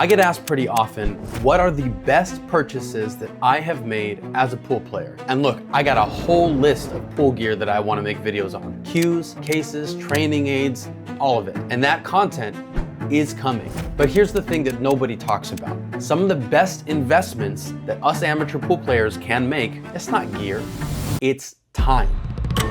I get asked pretty often, what are the best purchases that I have made as a pool player? And look, I got a whole list of pool gear that I want to make videos on. Cues, cases, training aids, all of it. And that content is coming. But here's the thing that nobody talks about. Some of the best investments that us amateur pool players can make, it's not gear, it's time.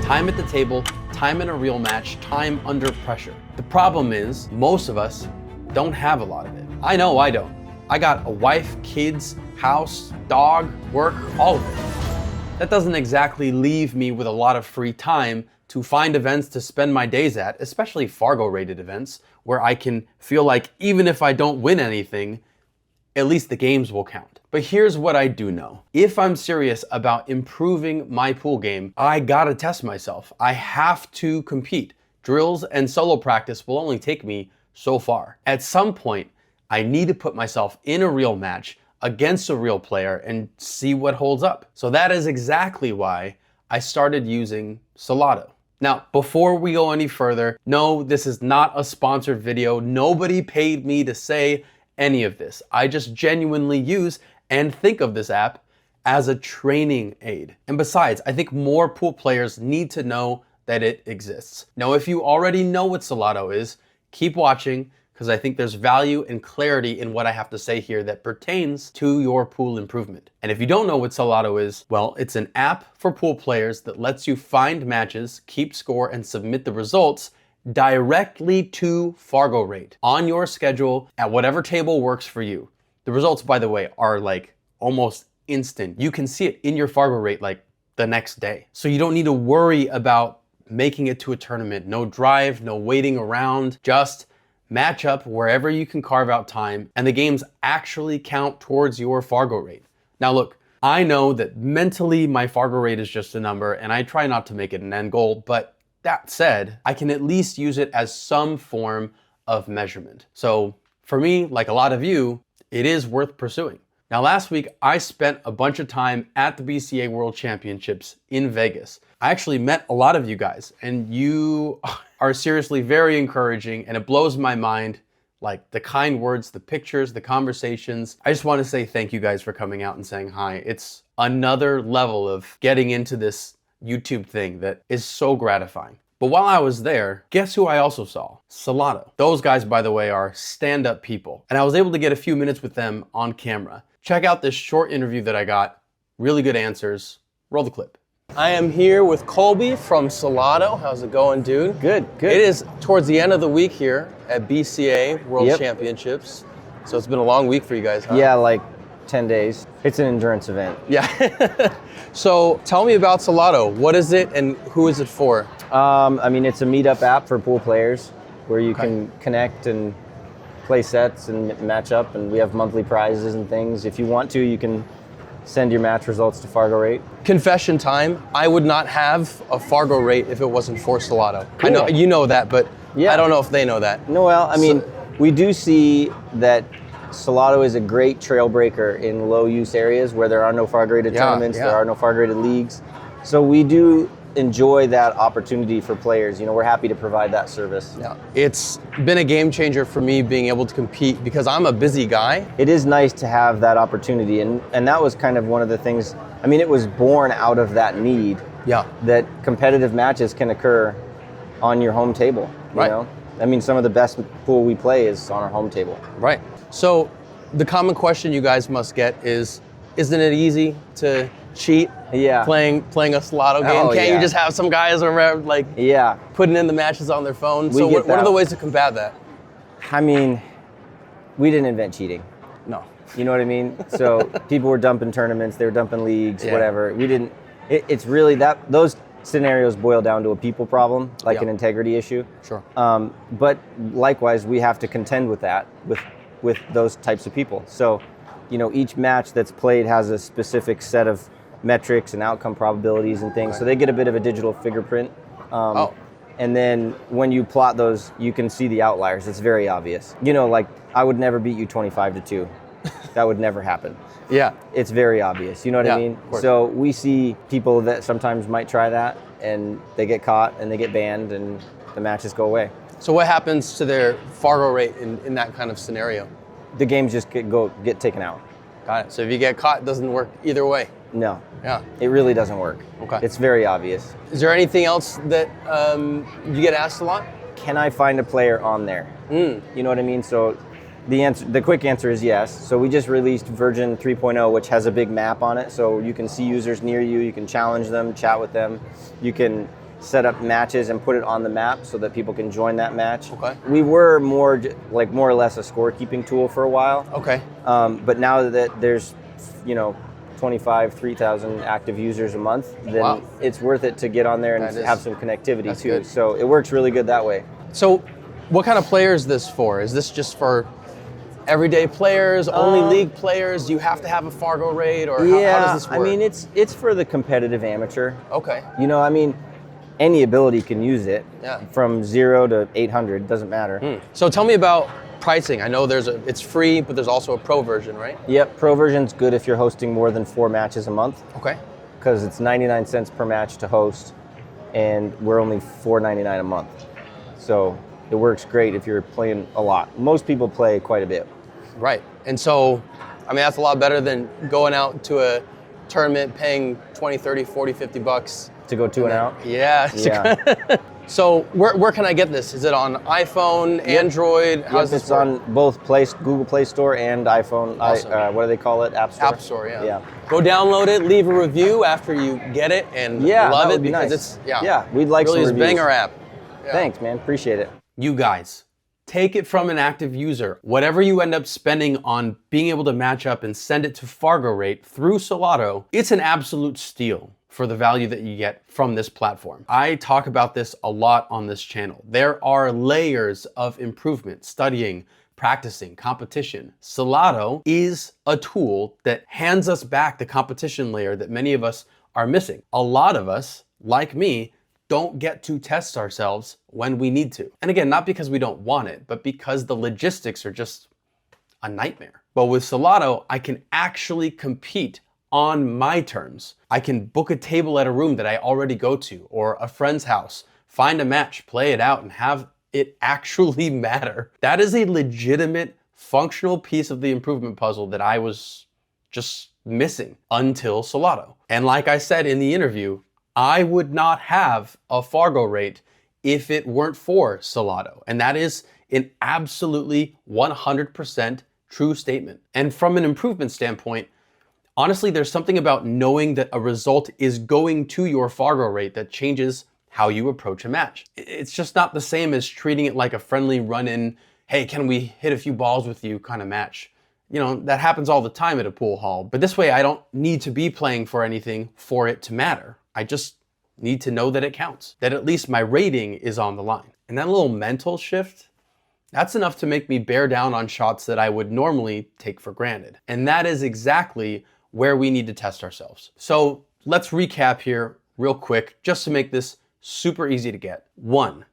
Time at the table, time in a real match, time under pressure. The problem is, most of us don't have a lot of it. I know I don't. I got a wife, kids, house, dog, work, all of it. That doesn't exactly leave me with a lot of free time to find events to spend my days at, especially Fargo-rated events, where I can feel like even if I don't win anything, at least the games will count. But here's what I do know. If I'm serious about improving my pool game, I gotta test myself. I have to compete. Drills and solo practice will only take me so far. At some point, I need to put myself in a real match against a real player and see what holds up. So that is exactly why I started using Salado. Now, before we go any further, no, this is not a sponsored video. Nobody paid me to say any of this. I just genuinely use and think of this app as a training aid. And besides, I think more pool players need to know that it exists. Now, if you already know what Salado is, keep watching, because I think there's value and clarity in what I have to say here that pertains to your pool improvement. And if you don't know what Salado is, well, it's an app for pool players that lets you find matches, keep score, and submit the results directly to Fargo Rate on your schedule at whatever table works for you. The results, by the way, are like almost instant. You can see it in your Fargo Rate like the next day. So you don't need to worry about making it to a tournament. No drive, no waiting around, just match up wherever you can carve out time, and the games actually count towards your Fargo Rate. Now look, I know that mentally my Fargo Rate is just a number, and I try not to make it an end goal, but that said, I can at least use it as some form of measurement. So for me, like a lot of you, it is worth pursuing. Now last week, I spent a bunch of time at the BCA World Championships in Vegas. I actually met a lot of you guys, and you are seriously very encouraging, and it blows my mind, like the kind words, the pictures, the conversations. I just want to say thank you guys for coming out and saying hi. It's another level of getting into this YouTube thing that is so gratifying. But while I was there, guess who I also saw? Salado. Those guys, by the way, are stand-up people, and I was able to get a few minutes with them on camera. Check out this short interview that I got. Really good answers. Roll the clip. I am here with Colby from Salado. How's it going, dude? Good, good. It is towards the end of the week here at BCA World Championships. So it's been a long week for you guys, huh? Yeah, like 10 days. It's an endurance event. Yeah. So tell me about Salado. What is it and who is it for? I mean, it's a meetup app for pool players where you can connect and play sets and match up, and we have monthly prizes and things. If you want to, you can send your match results to Fargo Rate. Confession time, I would not have a Fargo Rate if it wasn't for Salado. Cool. I know you know that, but I don't know if they know that. No, well, I mean, we do see that Salado is a great trail breaker in low use areas where there are no Fargo Rated tournaments, there are no Fargo Rated leagues. So we do enjoy that opportunity for players. You know, we're happy to provide that service. Yeah, it's been a game changer for me being able to compete because I'm a busy guy. It is nice to have that opportunity, and that was kind of one of the things. I mean, it was born out of that need. Yeah. That competitive matches can occur on your home table. You know? I mean, some of the best pool we play is on our home table. Right. So the common question you guys must get is, isn't it easy to cheat playing a Salado game? Can't you just have some guys around like putting in the matches on their phone? So what are the ways to combat that? I mean, we didn't invent cheating. No. You know what I mean? So people were dumping tournaments, they were dumping leagues, whatever. We didn't, it's really that, those scenarios boil down to a people problem, like an integrity issue. Sure. But likewise, we have to contend with that, with those types of people. So, you know, each match that's played has a specific set of metrics and outcome probabilities and things. So they get a bit of a digital fingerprint. And then when you plot those, you can see the outliers. It's very obvious. You know, like I would never beat you 25-2. That would never happen. Yeah. It's very obvious. You know what I mean? So we see people that sometimes might try that and they get caught and they get banned and the matches go away. So what happens to their Fargo Rate in that kind of scenario? the games just get taken out. Got it. So if you get caught, it doesn't work either way. No. Yeah. It really doesn't work. Okay. It's very obvious. Is there anything else that you get asked a lot? Can I find a player on there? You know what I mean? So the quick answer is yes. So we just released version 3.0, which has a big map on it. So you can see users near you, you can challenge them, chat with them. You can set up matches and put it on the map so that people can join that match. Okay. We were more or less a scorekeeping tool for a while. Okay. But now that there's, 3,000 active users a month, then it's worth it to get on there and have some connectivity too. Good. So it works really good that way. So what kind of player is this for? Is this just for everyday players, only league players? Do you have to have a Fargo raid, or how does this work? I mean, it's for the competitive amateur. Okay. Any ability can use it. Yeah. From 0 to 800, doesn't matter. So tell me about pricing. I know it's free, but there's also a pro version, right? Yep, pro version's good if you're hosting more than 4 matches a month. Okay. Because it's 99 cents per match to host, and we're only $4.99 a month. So it works great if you're playing a lot. Most people play quite a bit. Right. And so, that's a lot better than going out to a tournament, paying 20, 30, 40, 50 bucks. To go to and out? Yeah. So where can I get this? Is it on iPhone, Android? How's this It's on both Google Play Store and iPhone. Awesome. What do they call it? App Store? App Store, yeah. Go download it, leave a review after you get it, and love it because it's we'd like really some is reviews. banger app. Yeah. Thanks, man. Appreciate it. You guys, take it from an active user. Whatever you end up spending on being able to match up and send it to Fargo Rate through Solato, it's an absolute steal for the value that you get from this platform. I talk about this a lot on this channel. There are layers of improvement, studying, practicing, competition. Solato is a tool that hands us back the competition layer that many of us are missing. A lot of us, like me, don't get to test ourselves when we need to. And again, not because we don't want it, but because the logistics are just a nightmare. But with Solato, I can actually compete on my terms. I can book a table at a room that I already go to, or a friend's house, find a match, play it out, and have it actually matter. That is a legitimate, functional piece of the improvement puzzle that I was just missing until Solato. And like I said in the interview, I would not have a Fargo rate if it weren't for Solato. And that is an absolutely 100% true statement. And from an improvement standpoint, honestly, there's something about knowing that a result is going to your Fargo rate that changes how you approach a match. It's just not the same as treating it like a friendly run-in, hey, can we hit a few balls with you kind of match. That happens all the time at a pool hall. But this way, I don't need to be playing for anything for it to matter. I just need to know that it counts, that at least my rating is on the line. And that little mental shift, that's enough to make me bear down on shots that I would normally take for granted. And that is exactly where we need to test ourselves. So let's recap here real quick, just to make this super easy to get. 1,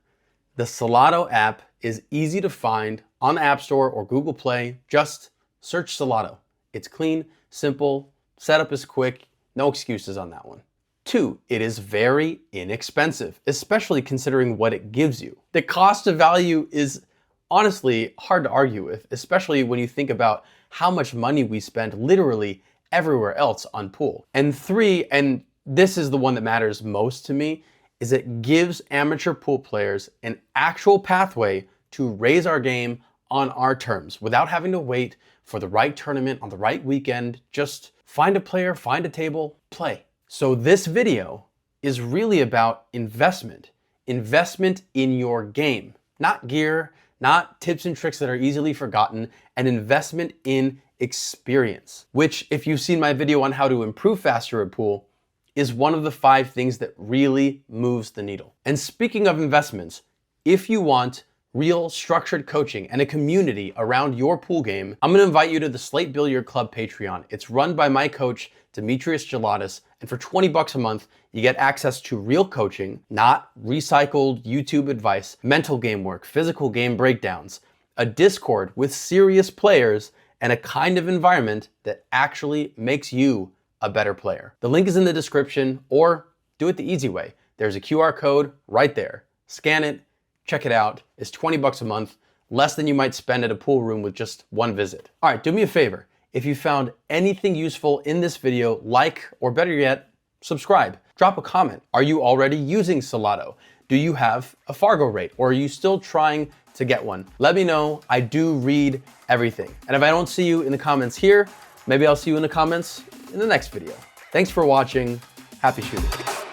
the Solato app is easy to find on the App Store or Google Play. Just search Solato. It's clean, simple, setup is quick, no excuses on that one. 2, it is very inexpensive, especially considering what it gives you. The cost of value is honestly hard to argue with, especially when you think about how much money we spend literally everywhere else on pool. And 3, and this is the one that matters most to me, is it gives amateur pool players an actual pathway to raise our game on our terms without having to wait for the right tournament on the right weekend. Just find a player, find a table, play. So this video is really about investment in your game, not gear, not tips and tricks that are easily forgotten, an investment in experience, which, if you've seen my video on how to improve faster at pool, is one of the 5 things that really moves the needle. And speaking of investments, if you want real structured coaching and a community around your pool game, I'm gonna invite you to the Slate Billiard Club Patreon. It's run by my coach, Demetrius Gelatis, and for 20 bucks a month, you get access to real coaching, not recycled YouTube advice, mental game work, physical game breakdowns, a Discord with serious players, and a kind of environment that actually makes you a better player. The link is in the description, or do it the easy way. There's a QR code right there. Scan it, check it out. It's 20 bucks a month. less than you might spend at a pool room with just one visit. All right, do me a favor. If you found anything useful in this video, like, or better yet, subscribe. Drop a comment. Are you already using Salado? Do you have a Fargo rate, or are you still trying to get one? Let me know. I do read everything. And if I don't see you in the comments here, maybe I'll see you in the comments in the next video. Thanks for watching. Happy shooting.